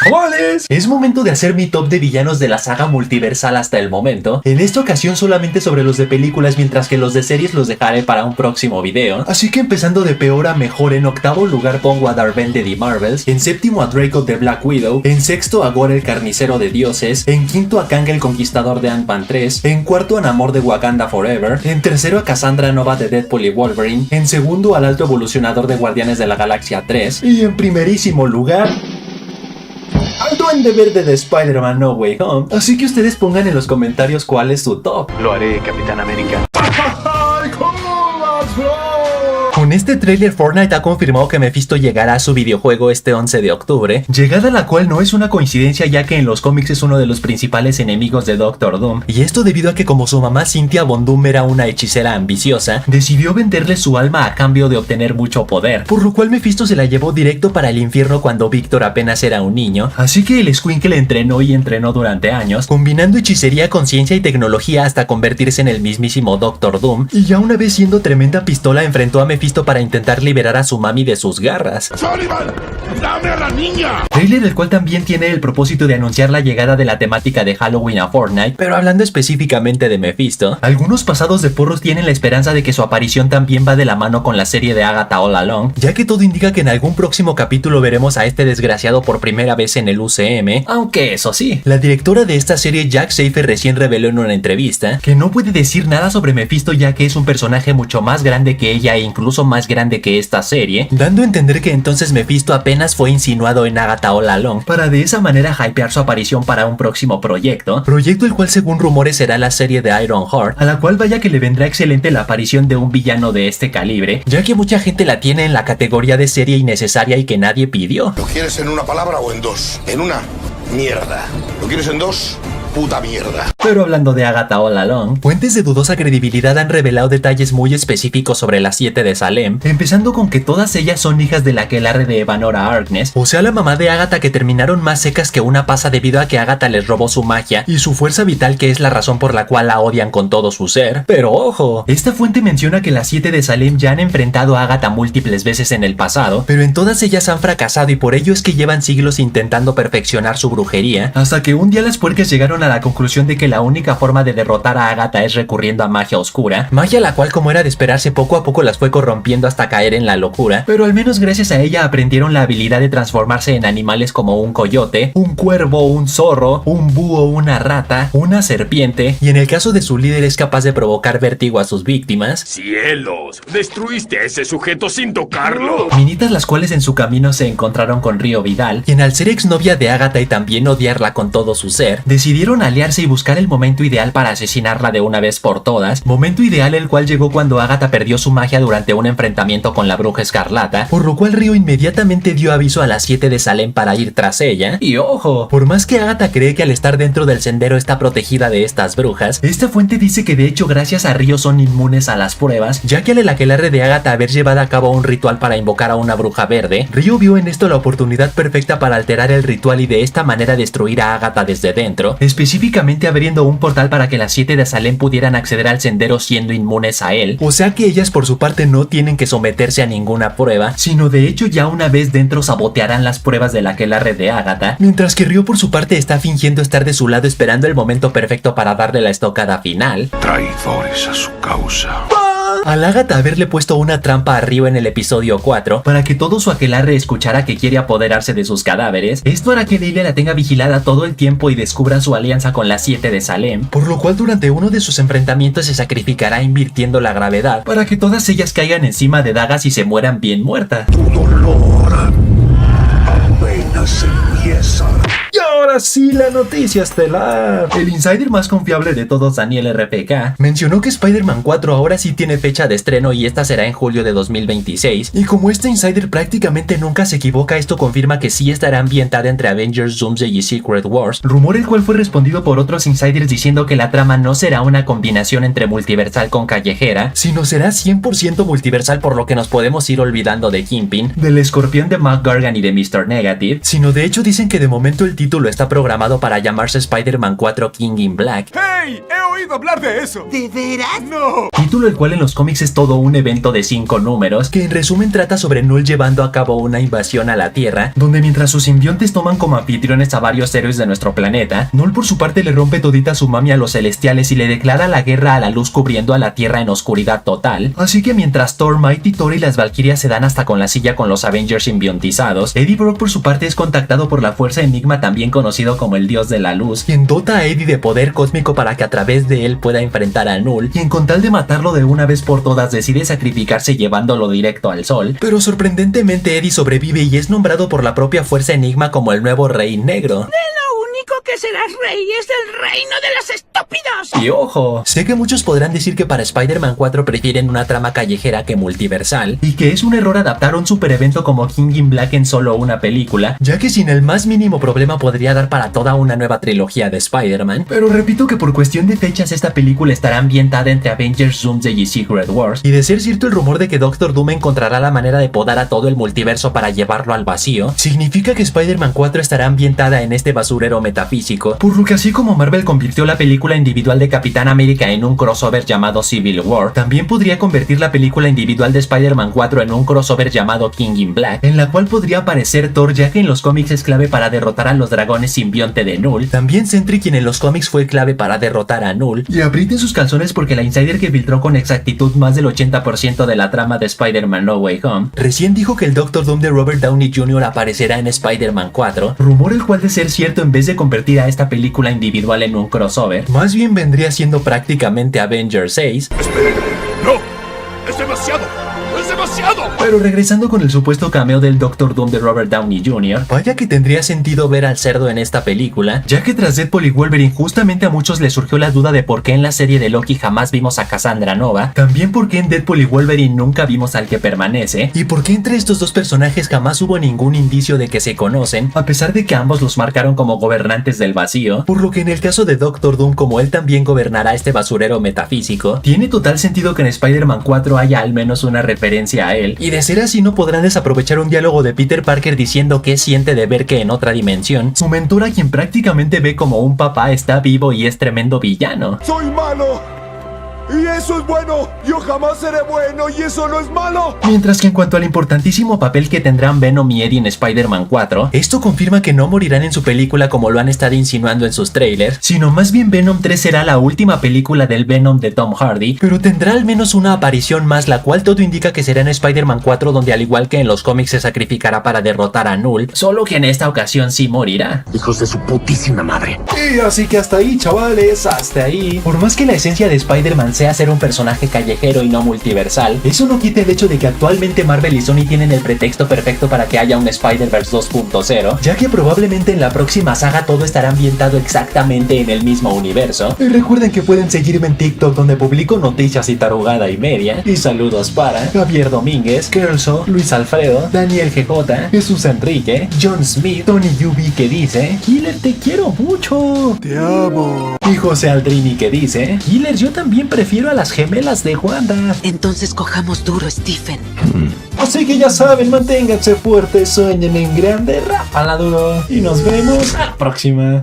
¡Chavales! Es momento de hacer mi top de villanos de la saga multiversal hasta el momento. En esta ocasión solamente sobre los de películas, mientras que los de series los dejaré para un próximo video. Así que empezando de peor a mejor, en octavo lugar pongo a Dar-Benn de The Marvels, en séptimo a Draco de Black Widow, en sexto a Gore el carnicero de dioses, en quinto a Kang el conquistador de Ant-Man 3, en cuarto a Namor de Wakanda Forever, en tercero a Cassandra Nova de Deadpool y Wolverine, en segundo al alto evolucionador de Guardianes de la Galaxia 3 y en primerísimo lugar al Duende Verde de Spider-Man No Way Home. Así que ustedes pongan en los comentarios cuál es su top. Lo haré, Capitán América. Con este tráiler, Fortnite ha confirmado que Mephisto llegará a su videojuego este 11 de octubre, llegada la cual no es una coincidencia, ya que en los cómics es uno de los principales enemigos de Doctor Doom, y esto debido a que como su mamá Cynthia Von Doom era una hechicera ambiciosa, decidió venderle su alma a cambio de obtener mucho poder, por lo cual Mephisto se la llevó directo para el infierno cuando Victor apenas era un niño, así que el escuincle entrenó y entrenó durante años, combinando hechicería con ciencia y tecnología hasta convertirse en el mismísimo Doctor Doom, y ya una vez siendo tremenda pistola enfrentó a Mephisto para intentar liberar a su mami de sus garras. ¡Sullivan! ¡Dame a la niña! Trailer el cual también tiene el propósito de anunciar la llegada de la temática de Halloween a Fortnite, pero hablando específicamente de Mephisto, algunos pasados de porros tienen la esperanza de que su aparición también va de la mano con la serie de Agatha All Along, ya que todo indica que en algún próximo capítulo veremos a este desgraciado por primera vez en el UCM, aunque eso sí, la directora de esta serie, Jack Schaefer, recién reveló en una entrevista que no puede decir nada sobre Mephisto, ya que es un personaje mucho más grande que ella e incluso más grande que esta serie, dando a entender que entonces Mephisto apenas fue insinuado en Agatha All Along para de esa manera hypear su aparición para un próximo proyecto el cual según rumores será la serie de Ironheart, a la cual vaya que le vendrá excelente la aparición de un villano de este calibre, ya que mucha gente la tiene en la categoría de serie innecesaria y que nadie pidió. ¿Lo quieres en una palabra o en dos? En una, mierda. ¿Lo quieres en dos? Puta mierda. Pero hablando de Agatha All Along, fuentes de dudosa credibilidad han revelado detalles muy específicos sobre las 7 de Salem, empezando con que todas ellas son hijas de la aquelarre de Evanora Harkness, o sea la mamá de Agatha, que terminaron más secas que una pasa debido a que Agatha les robó su magia y su fuerza vital, que es la razón por la cual la odian con todo su ser. Pero ojo, esta fuente menciona que las 7 de Salem ya han enfrentado a Agatha múltiples veces en el pasado, pero en todas ellas han fracasado y por ello es que llevan siglos intentando perfeccionar su brujería, hasta que un día las puercas llegaron a la conclusión de que la única forma de derrotar a Agatha es recurriendo a magia oscura, magia la cual, como era de esperarse, poco a poco las fue corrompiendo hasta caer en la locura, pero al menos gracias a ella aprendieron la habilidad de transformarse en animales como un coyote, un cuervo, un zorro, un búho, una rata, una serpiente, y en el caso de su líder es capaz de provocar vértigo a sus víctimas. ¡Cielos! ¿Destruiste a ese sujeto sin tocarlo? Minitas las cuales en su camino se encontraron con Rio Vidal, quien al ser exnovia de Agatha y también odiarla con todo su ser, decidieron aliarse y buscar el momento ideal para asesinarla de una vez por todas, momento ideal el cual llegó cuando Agatha perdió su magia durante un enfrentamiento con la Bruja Escarlata, por lo cual Rio inmediatamente dio aviso a las 7 de Salem para ir tras ella. Y ojo, por más que Agatha cree que al estar dentro del sendero está protegida de estas brujas, esta fuente dice que de hecho gracias a Rio son inmunes a las pruebas, ya que al aquelarre de Agatha haber llevado a cabo un ritual para invocar a una bruja verde, Rio vio en esto la oportunidad perfecta para alterar el ritual y de esta manera destruir a Agatha desde dentro, específicamente abriendo un portal para que las 7 de Salem pudieran acceder al sendero siendo inmunes a él, o sea que ellas por su parte no tienen que someterse a ninguna prueba, sino de hecho ya una vez dentro sabotearán las pruebas de la aquelarre de Agatha, mientras que Rio por su parte está fingiendo estar de su lado esperando el momento perfecto para darle la estocada final. Traidores a su causa. Al Agatha haberle puesto una trampa a Rio en el episodio 4 para que todo su aquelarre escuchara que quiere apoderarse de sus cadáveres, esto hará que Leila la tenga vigilada todo el tiempo y descubra su alianza con las 7 de Salem, por lo cual durante uno de sus enfrentamientos se sacrificará invirtiendo la gravedad para que todas ellas caigan encima de dagas y se mueran bien muertas. Tu dolor apenas empieza. Y ahora sí, la noticia estelar. El insider más confiable de todos, Daniel RPK, mencionó que Spider-Man 4 ahora sí tiene fecha de estreno y esta será en julio de 2026. Y como este insider prácticamente nunca se equivoca, esto confirma que sí estará ambientada entre Avengers, Doomsday y Secret Wars, rumor el cual fue respondido por otros insiders diciendo que la trama no será una combinación entre multiversal con callejera, sino será 100% multiversal, por lo que nos podemos ir olvidando de Kingpin, del Escorpión de Mac Gargan y de Mr. Negative, sino de hecho dicen que de momento el título está programado para llamarse Spider-Man 4 King in Black. ¡Hey! ¡He oído hablar de eso! ¿De veras? ¡No! Título el cual en los cómics es todo un evento de 5 números, que en resumen trata sobre Null llevando a cabo una invasión a la Tierra, donde mientras sus simbiontes toman como anfitriones a varios héroes de nuestro planeta, Null por su parte le rompe todita su mami a los celestiales y le declara la guerra a la luz cubriendo a la Tierra en oscuridad total. Así que mientras Thor, Mighty Thor y las Valkyrias se dan hasta con la silla con los Avengers simbiontizados, Eddie Brock por su parte es contactado por la Fuerza Enigma, también conocido como el Dios de la Luz, quien dota a Eddie de poder cósmico para que a través de él pueda enfrentar a Null, quien con tal de matarlo de una vez por todas decide sacrificarse llevándolo directo al sol. Pero sorprendentemente Eddie sobrevive y es nombrado por la propia Fuerza Enigma como el nuevo Rey Negro. Lo único que serás rey es el reino de los estúpidos. Y ojo, sé que muchos podrán decir que para Spider-Man 4 prefieren una trama callejera que multiversal, y que es un error adaptar un super evento como King in Black en solo una película, ya que sin el más mínimo problema podría dar para toda una nueva trilogía de Spider-Man. Pero repito que por cuestión de fechas esta película estará ambientada entre Avengers, Doomsday y Secret Wars, y de ser cierto el rumor de que Doctor Doom encontrará la manera de podar a todo el multiverso para llevarlo al vacío, significa que Spider-Man 4 estará ambientada en este basurero metafísico, por lo que así como Marvel convirtió la película individual de Capitán América en un crossover llamado Civil War, también podría convertir la película individual de Spider-Man 4 en un crossover llamado King in Black, en la cual podría aparecer Thor, ya que en los cómics es clave para derrotar a los dragones simbionte de Null, también Sentry, quien en los cómics fue clave para derrotar a Null, y aprieten sus calzones porque la insider que filtró con exactitud más del 80% de la trama de Spider-Man No Way Home recién dijo que el Doctor Doom de Robert Downey Jr. aparecerá en Spider-Man 4, rumor el cual de ser cierto en vez de convertir a esta película individual en un crossover, más bien vendría siendo prácticamente Avengers 6. ¡Esperen! ¡No! ¡Es demasiado! ¡Es demasiado! Pero regresando con el supuesto cameo del Doctor Doom de Robert Downey Jr., vaya que tendría sentido ver al cerdo en esta película, ya que tras Deadpool y Wolverine justamente a muchos les surgió la duda de por qué en la serie de Loki jamás vimos a Cassandra Nova, también por qué en Deadpool y Wolverine nunca vimos al que permanece, y por qué entre estos dos personajes jamás hubo ningún indicio de que se conocen, a pesar de que ambos los marcaron como gobernantes del vacío, por lo que en el caso de Doctor Doom, como él también gobernará este basurero metafísico, tiene total sentido que en Spider-Man 4 haya al menos una referencia a él, y de ser así no podrán desaprovechar un diálogo de Peter Parker diciendo qué siente de ver que en otra dimensión, su mentor, a quien prácticamente ve como un papá, está vivo y es tremendo villano. ¡Soy malo! ¡Y eso es bueno! ¡Yo jamás seré bueno y eso no es malo! Mientras que en cuanto al importantísimo papel que tendrán Venom y Eddie en Spider-Man 4, esto confirma que no morirán en su película como lo han estado insinuando en sus trailers, sino más bien Venom 3 será la última película del Venom de Tom Hardy, pero tendrá al menos una aparición más, la cual todo indica que será en Spider-Man 4, donde al igual que en los cómics se sacrificará para derrotar a Null, solo que en esta ocasión sí morirá. Hijos de su putísima madre. Y así que hasta ahí, chavales, hasta ahí. Por más que la esencia de Spider-Man sea ser un personaje callejero y no multiversal, eso no quita el hecho de que actualmente Marvel y Sony tienen el pretexto perfecto para que haya un Spider-Verse 2.0, ya que probablemente en la próxima saga todo estará ambientado exactamente en el mismo universo. Y recuerden que pueden seguirme en TikTok, donde publico noticias y tarugada y media. Y saludos para Javier Domínguez, Kelso, Luis Alfredo, Daniel GJ, Jesús Enrique, John Smith, Tony Yubi, que dice: Killer, te quiero mucho. ¡Te amo! Y José Aldrini, que dice: Killer, yo también prefiero a las gemelas de Wanda. Entonces cojamos duro, Stephen. Así que ya saben, manténganse fuertes, sueñen en grande, rápala duro. Y nos vemos a la próxima.